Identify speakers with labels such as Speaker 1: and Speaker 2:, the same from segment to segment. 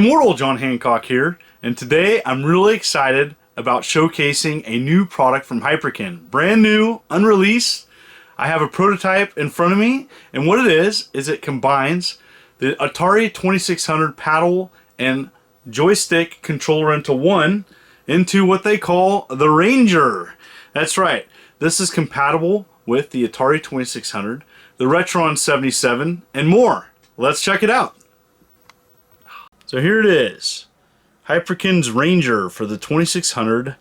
Speaker 1: Immortal John Hancock here, and today I'm really excited about showcasing a new product from Hyperkin. Brand new, unreleased. I have a prototype in front of me, and what it is it combines the Atari 2600 paddle and joystick controller into what they call the Ranger. That's right, this is compatible with the Atari 2600, the Retron 77, and more. Let's check it out. So here it is, Hyperkin's Ranger for the 2600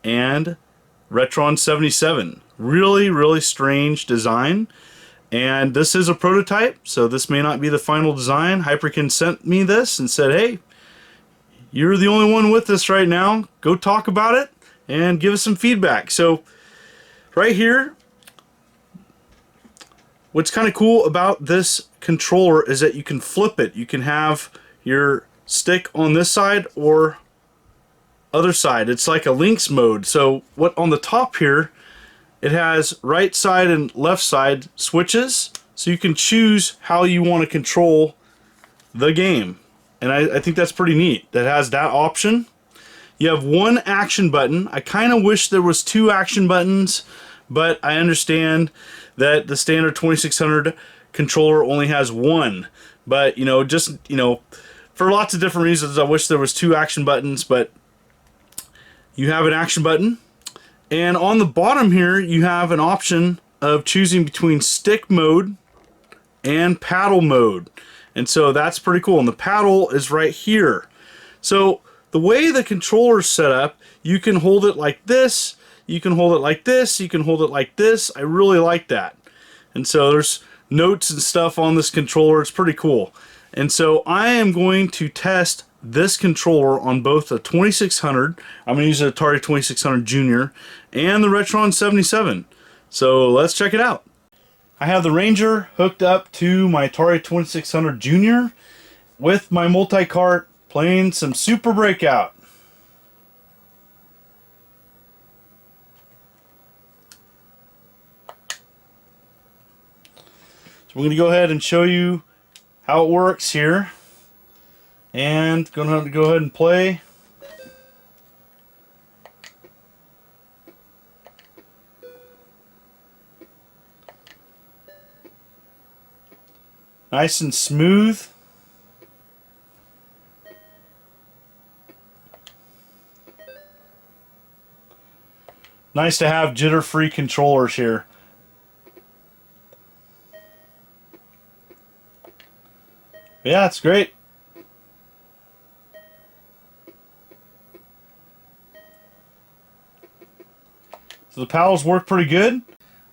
Speaker 1: and Retron 77. Really strange design, and this is a prototype, so this may not be the final design. Hyperkin sent me this and said, hey, you're the only one with this right now, go talk about it and give us some feedback. So right here, what's kind of cool about this controller is that you can flip it. You can have your stick on this side or other side. It's like a links mode. So what on the top here, it has right side and left side switches, so you can choose how you want to control the game. And I think that's pretty neat. That has that option. You have one action button. I kind of wish there was two action buttons, but I understand that the standard 2600 controller only has one. But for lots of different reasons, I wish there was two action buttons. But you have an action button, and on the bottom here you have an option of choosing between stick mode and paddle mode. And so that's pretty cool. And the paddle is right here. So the way the controller's set up, you can hold it like this, you can hold it like this, you can hold it like this. I really like that. And so there's notes and stuff on this controller. It's pretty cool. And so I am going to test this controller on both the 2600, I'm going to use the Atari 2600 Junior, and the Retron 77. So let's check it out. I have the Ranger hooked up to my Atari 2600 Junior with my multi-cart, playing some Super Breakout. So we're going to go ahead and show you how it works here, and going to go ahead and play. Nice and smooth. Nice to have jitter-free controllers here. Yeah, it's great. So the paddles work pretty good.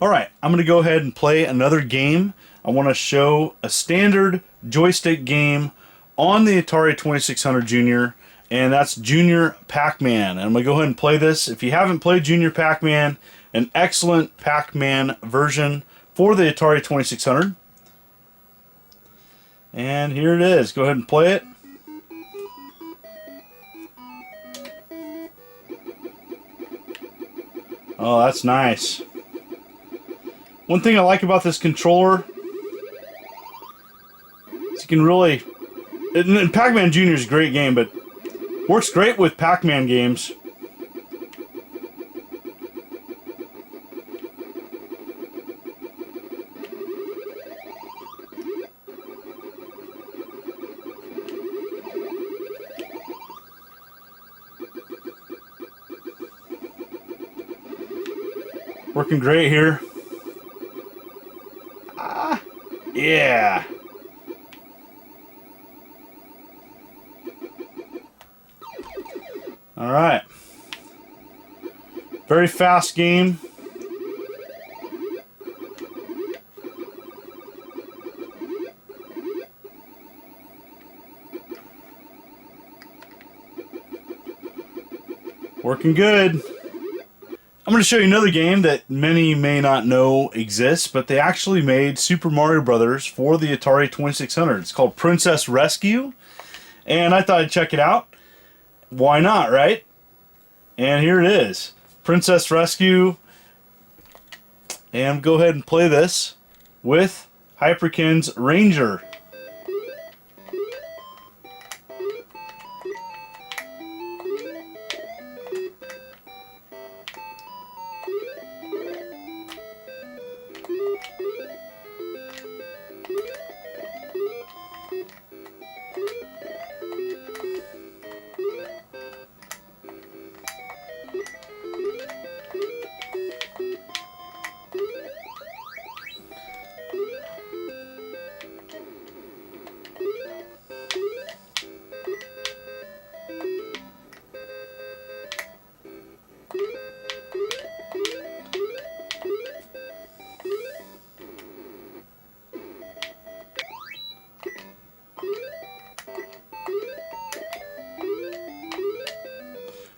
Speaker 1: Alright, I'm going to go ahead and play another game. I want to show a standard joystick game on the Atari 2600 Junior, and that's Junior Pac-Man. And I'm going to go ahead and play this. If you haven't played Junior Pac-Man, an excellent Pac-Man version for the Atari 2600. And here it is. Go ahead and play it. Oh, that's nice. One thing I like about this controller is you can really... And Pac-Man Junior is a great game, but works great with Pac-Man games. Working great here. Yeah. All right. Very fast game. Working good. I'm going to show you another game that many may not know exists, but they actually made Super Mario Brothers for the Atari 2600. It's called Princess Rescue, and I thought I'd check it out. Why not, right? And here it is, Princess Rescue, and go ahead and play this with Hyperkin's Ranger.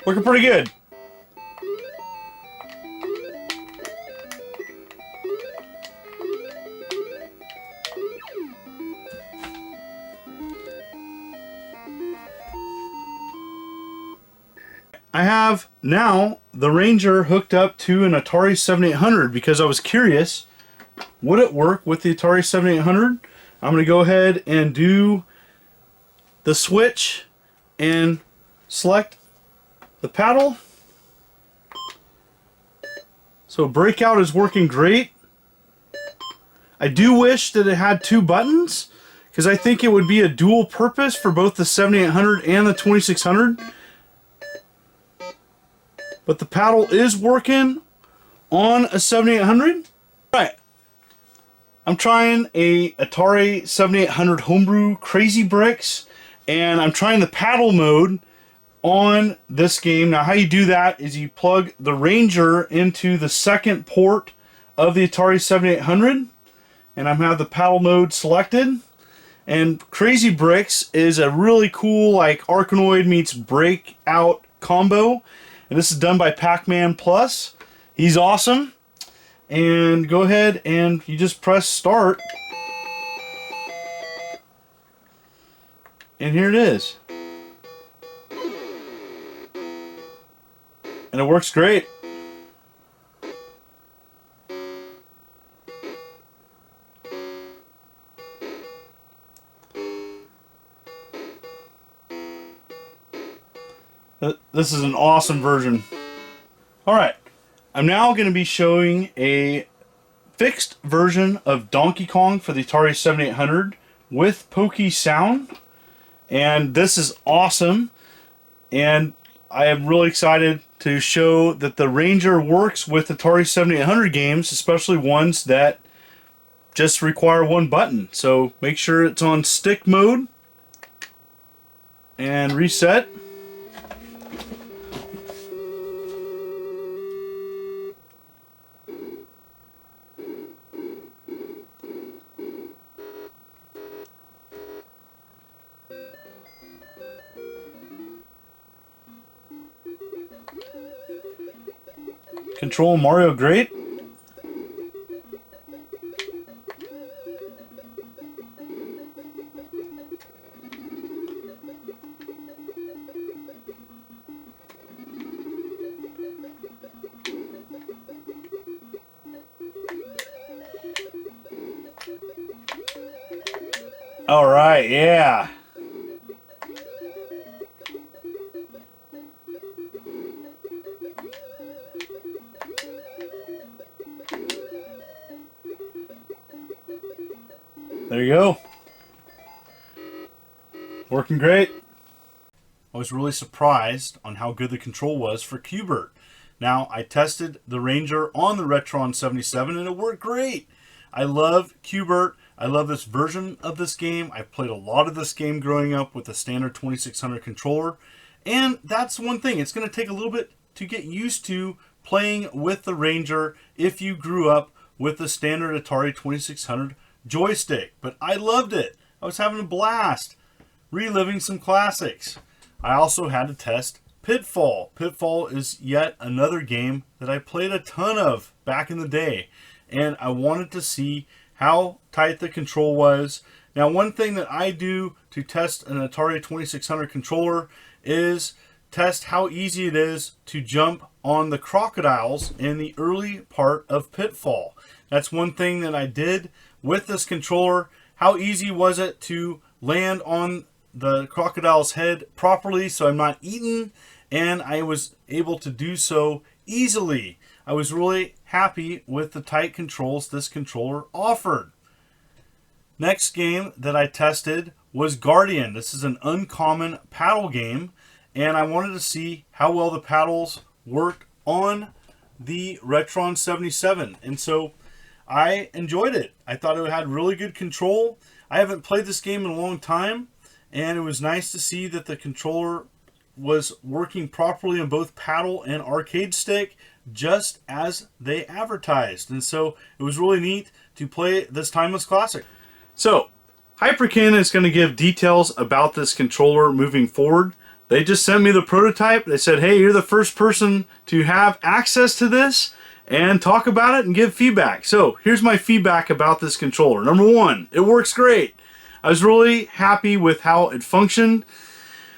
Speaker 1: Working pretty good. I have now the Ranger hooked up to an Atari 7800 because I was curious, would it work with the Atari 7800? I'm going to go ahead and do the switch and select the paddle. So breakout is working great. I do wish that it had 2 buttons because I think it would be a dual purpose for both the 7800 and the 2600. But the paddle is working on a 7800. All right. I'm trying a Atari 7800 Homebrew Crazy Bricks, and I'm trying the paddle mode on this game. Now how you do that is you plug the Ranger into the second port of the Atari 7800, and I have the paddle mode selected. And Crazy Bricks is a really cool like Arkanoid meets Breakout combo. And this is done by PacMan Plus. He's awesome. And go ahead and you just press start. And here it is. And it works great. This is an awesome version. Alright, I'm now going to be showing a fixed version of Donkey Kong for the Atari 7800 with Pokey sound. And this is awesome. And I am really excited to show that the Ranger works with Atari 7800 games, especially ones that just require 1 button. So make sure it's on stick mode and reset. Control Mario great. All right, yeah. There you go. Working great. I was really surprised on how good the control was for Q-bert. Now, I tested the Ranger on the Retron 77 and it worked great. I love Q-bert. I love this version of this game. I played a lot of this game growing up with a standard 2600 controller. And that's one thing. It's going to take a little bit to get used to playing with the Ranger if you grew up with the standard Atari 2600 joystick. But I loved it. I was having a blast reliving some classics. I also had to test Pitfall. Pitfall is yet another game that I played a ton of back in the day. And I wanted to see how tight the control was. Now, one thing that I do to test an Atari 2600 controller is test how easy it is to jump on the crocodiles in the early part of Pitfall. That's one thing that I did with this controller. How easy was it to land on the crocodile's head properly so I'm not eaten? And I was able to do so easily. I was really happy with the tight controls this controller offered. Next game that I tested was Guardian. This is an uncommon paddle game, and I wanted to see how well the paddles worked on the Retron 77. And so I enjoyed it. I thought it had really good control. I haven't played this game in a long time, and it was nice to see that the controller was working properly on both paddle and arcade stick, just as they advertised. And so it was really neat to play this timeless classic. So Hyperkin is going to give details about this controller moving forward, They just sent me the prototype. They said, hey, you're the first person to have access to this and talk about it and give feedback. So here's my feedback about this controller. Number one, it works great. I was really happy with how it functioned.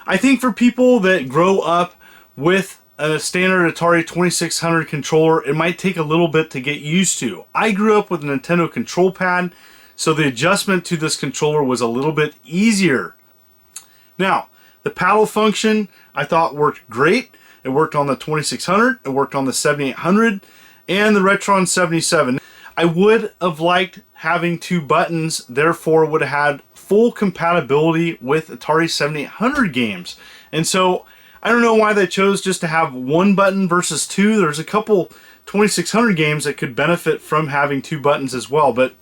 Speaker 1: I think for people that grow up with a standard Atari 2600 controller, it might take a little bit to get used to. I grew up with a Nintendo control pad, so the adjustment to this controller was a little bit easier. Now, the paddle function I thought worked great. It worked on the 2600, it worked on the 7800, and the Retron 77. I would have liked having 2 buttons, therefore would have had full compatibility with Atari 7800 games. And so I don't know why they chose just to have 1 button versus 2. There's a couple 2600 games that could benefit from having 2 buttons as well, but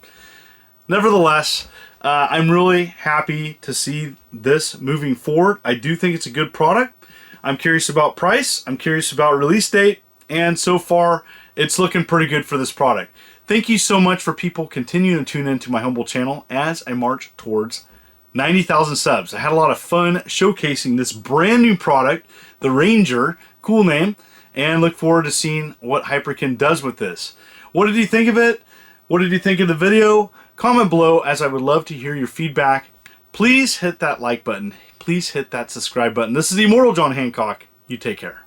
Speaker 1: nevertheless, I'm really happy to see this moving forward. I do think it's a good product. I'm curious about price, I'm curious about release date, and so far it's looking pretty good for this product. Thank you so much for people continuing to tune into my humble channel as I march towards 90,000 subs. I had a lot of fun showcasing this brand new product, the Ranger, cool name, and look forward to seeing what Hyperkin does with this. What did you think of it? What did you think of the video? Comment below, as I would love to hear your feedback. Please hit that like button. Please hit that subscribe button. This is the Immortal John Hancock. You take care.